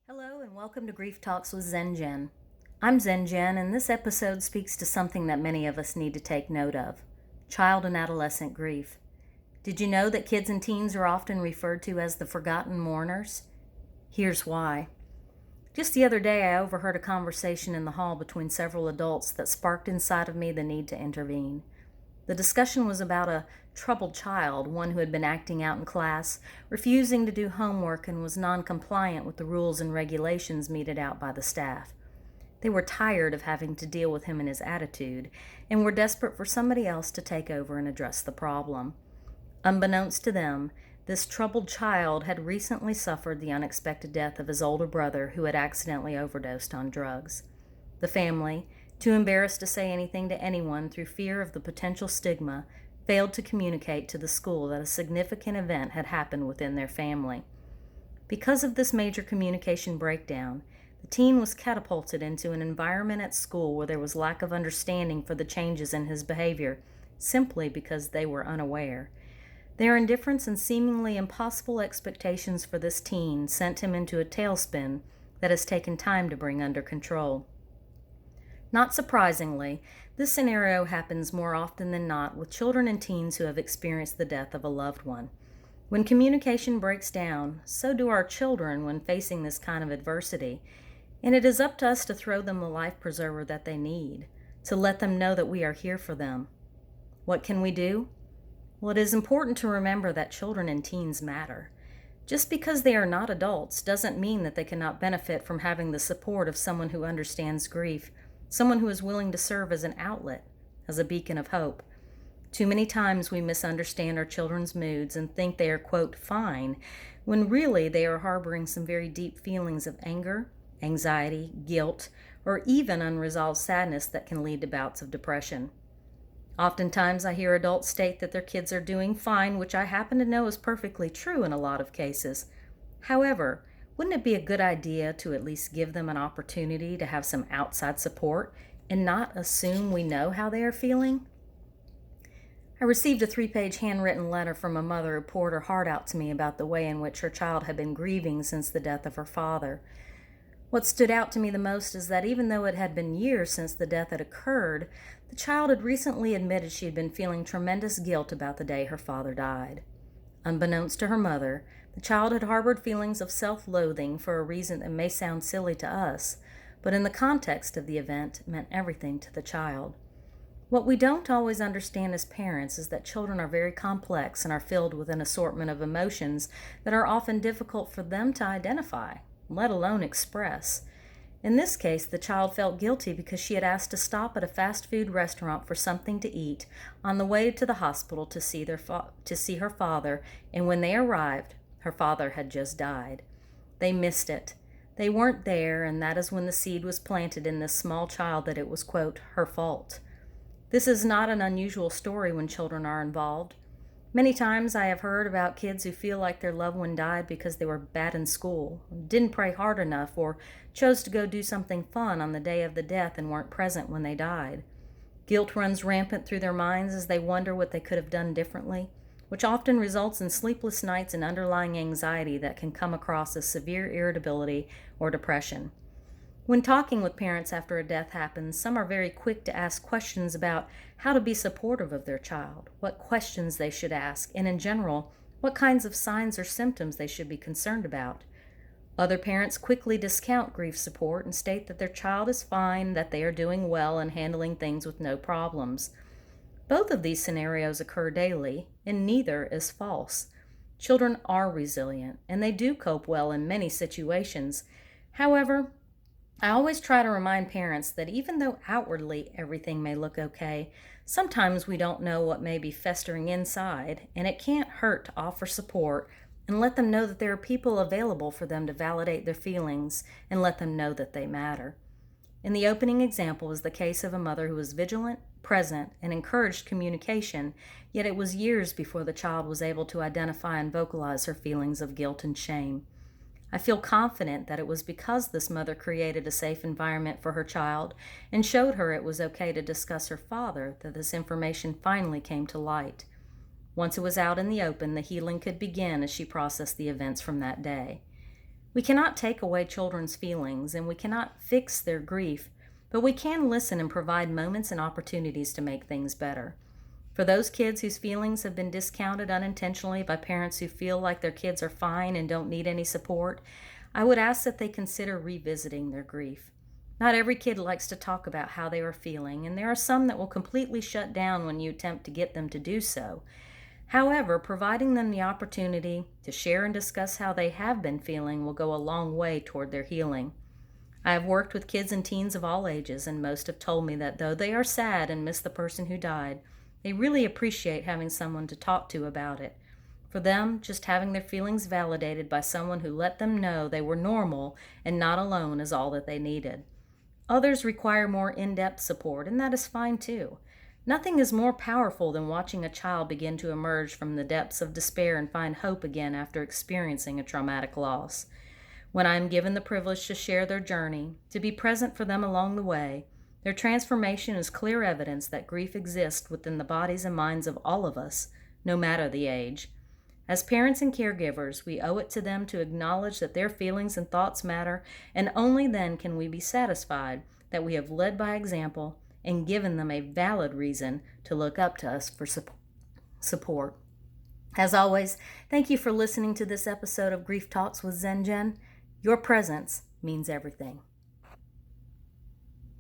Hello and welcome to Grief Talks with Zen Jen. I'm Zen Jen, and this episode speaks to something that many of us need to take note of: child and adolescent grief. Did you know that kids and teens are often referred to as the forgotten mourners? Here's why. Just the other day, I overheard a conversation in the hall between several adults that sparked inside of me the need to intervene. The discussion was about a troubled child, one who had been acting out in class, refusing to do homework, and was non-compliant with the rules and regulations meted out by the staff. They were tired of having to deal with him and his attitude, and were desperate for somebody else to take over and address the problem. Unbeknownst to them, this troubled child had recently suffered the unexpected death of his older brother, who had accidentally overdosed on drugs. The family, too embarrassed to say anything to anyone through fear of the potential stigma, failed to communicate to the school that a significant event had happened within their family. Because of this major communication breakdown, the teen was catapulted into an environment at school where there was lack of understanding for the changes in his behavior, simply because they were unaware. Their indifference and seemingly impossible expectations for this teen sent him into a tailspin that has taken time to bring under control. Not surprisingly, this scenario happens more often than not with children and teens who have experienced the death of a loved one. When communication breaks down, so do our children when facing this kind of adversity, and it is up to us to throw them the life preserver that they need, to let them know that we are here for them. What can we do? Well, it is important to remember that children and teens matter. Just because they are not adults doesn't mean that they cannot benefit from having the support of someone who understands grief, someone who is willing to serve as an outlet, as a beacon of hope. Too many times we misunderstand our children's moods and think they are, quote, fine, when really they are harboring some very deep feelings of anger, anxiety, guilt, or even unresolved sadness that can lead to bouts of depression. Oftentimes I hear adults state that their kids are doing fine, which I happen to know is perfectly true in a lot of cases. However, wouldn't it be a good idea to at least give them an opportunity to have some outside support and not assume we know how they are feeling? I received a 3-page handwritten letter from a mother who poured her heart out to me about the way in which her child had been grieving since the death of her father. What stood out to me the most is that even though it had been years since the death had occurred, the child had recently admitted she had been feeling tremendous guilt about the day her father died. Unbeknownst to her mother, the child had harbored feelings of self-loathing for a reason that may sound silly to us, but in the context of the event meant everything to the child. What we don't always understand as parents is that children are very complex and are filled with an assortment of emotions that are often difficult for them to identify, let alone express. In this case, the child felt guilty because she had asked to stop at a fast food restaurant for something to eat on the way to the hospital to see her father, and when they arrived, her father had just died. They missed it. They weren't there, and that is when the seed was planted in this small child that it was, quote, her fault. This is not an unusual story when children are involved. Many times I have heard about kids who feel like their loved one died because they were bad in school, didn't pray hard enough, or chose to go do something fun on the day of the death and weren't present when they died. Guilt runs rampant through their minds as they wonder what they could have done differently, which often results in sleepless nights and underlying anxiety that can come across as severe irritability or depression. When talking with parents after a death happens, some are very quick to ask questions about how to be supportive of their child, what questions they should ask, and in general, what kinds of signs or symptoms they should be concerned about. Other parents quickly discount grief support and state that their child is fine, that they are doing well and handling things with no problems. Both of these scenarios occur daily, and neither is false. Children are resilient, and they do cope well in many situations. However, I always try to remind parents that even though outwardly everything may look okay, sometimes we don't know what may be festering inside, and it can't hurt to offer support and let them know that there are people available for them to validate their feelings and let them know that they matter. In the opening example is the case of a mother who was vigilant, present, and encouraged communication, yet it was years before the child was able to identify and vocalize her feelings of guilt and shame. I feel confident that it was because this mother created a safe environment for her child and showed her it was okay to discuss her father that this information finally came to light. Once it was out in the open, the healing could begin as she processed the events from that day. We cannot take away children's feelings and we cannot fix their grief, but we can listen and provide moments and opportunities to make things better. For those kids whose feelings have been discounted unintentionally by parents who feel like their kids are fine and don't need any support, I would ask that they consider revisiting their grief. Not every kid likes to talk about how they are feeling, and there are some that will completely shut down when you attempt to get them to do so. However, providing them the opportunity to share and discuss how they have been feeling will go a long way toward their healing. I have worked with kids and teens of all ages, and most have told me that though they are sad and miss the person who died, they really appreciate having someone to talk to about it. For them, just having their feelings validated by someone who let them know they were normal and not alone is all that they needed. Others require more in-depth support, and that is fine too. Nothing is more powerful than watching a child begin to emerge from the depths of despair and find hope again after experiencing a traumatic loss. When I am given the privilege to share their journey, to be present for them along the way, their transformation is clear evidence that grief exists within the bodies and minds of all of us, no matter the age. As parents and caregivers, we owe it to them to acknowledge that their feelings and thoughts matter, and only then can we be satisfied that we have led by example and given them a valid reason to look up to us for support. As always, thank you for listening to this episode of Grief Talks with Zen Jen. Your presence means everything.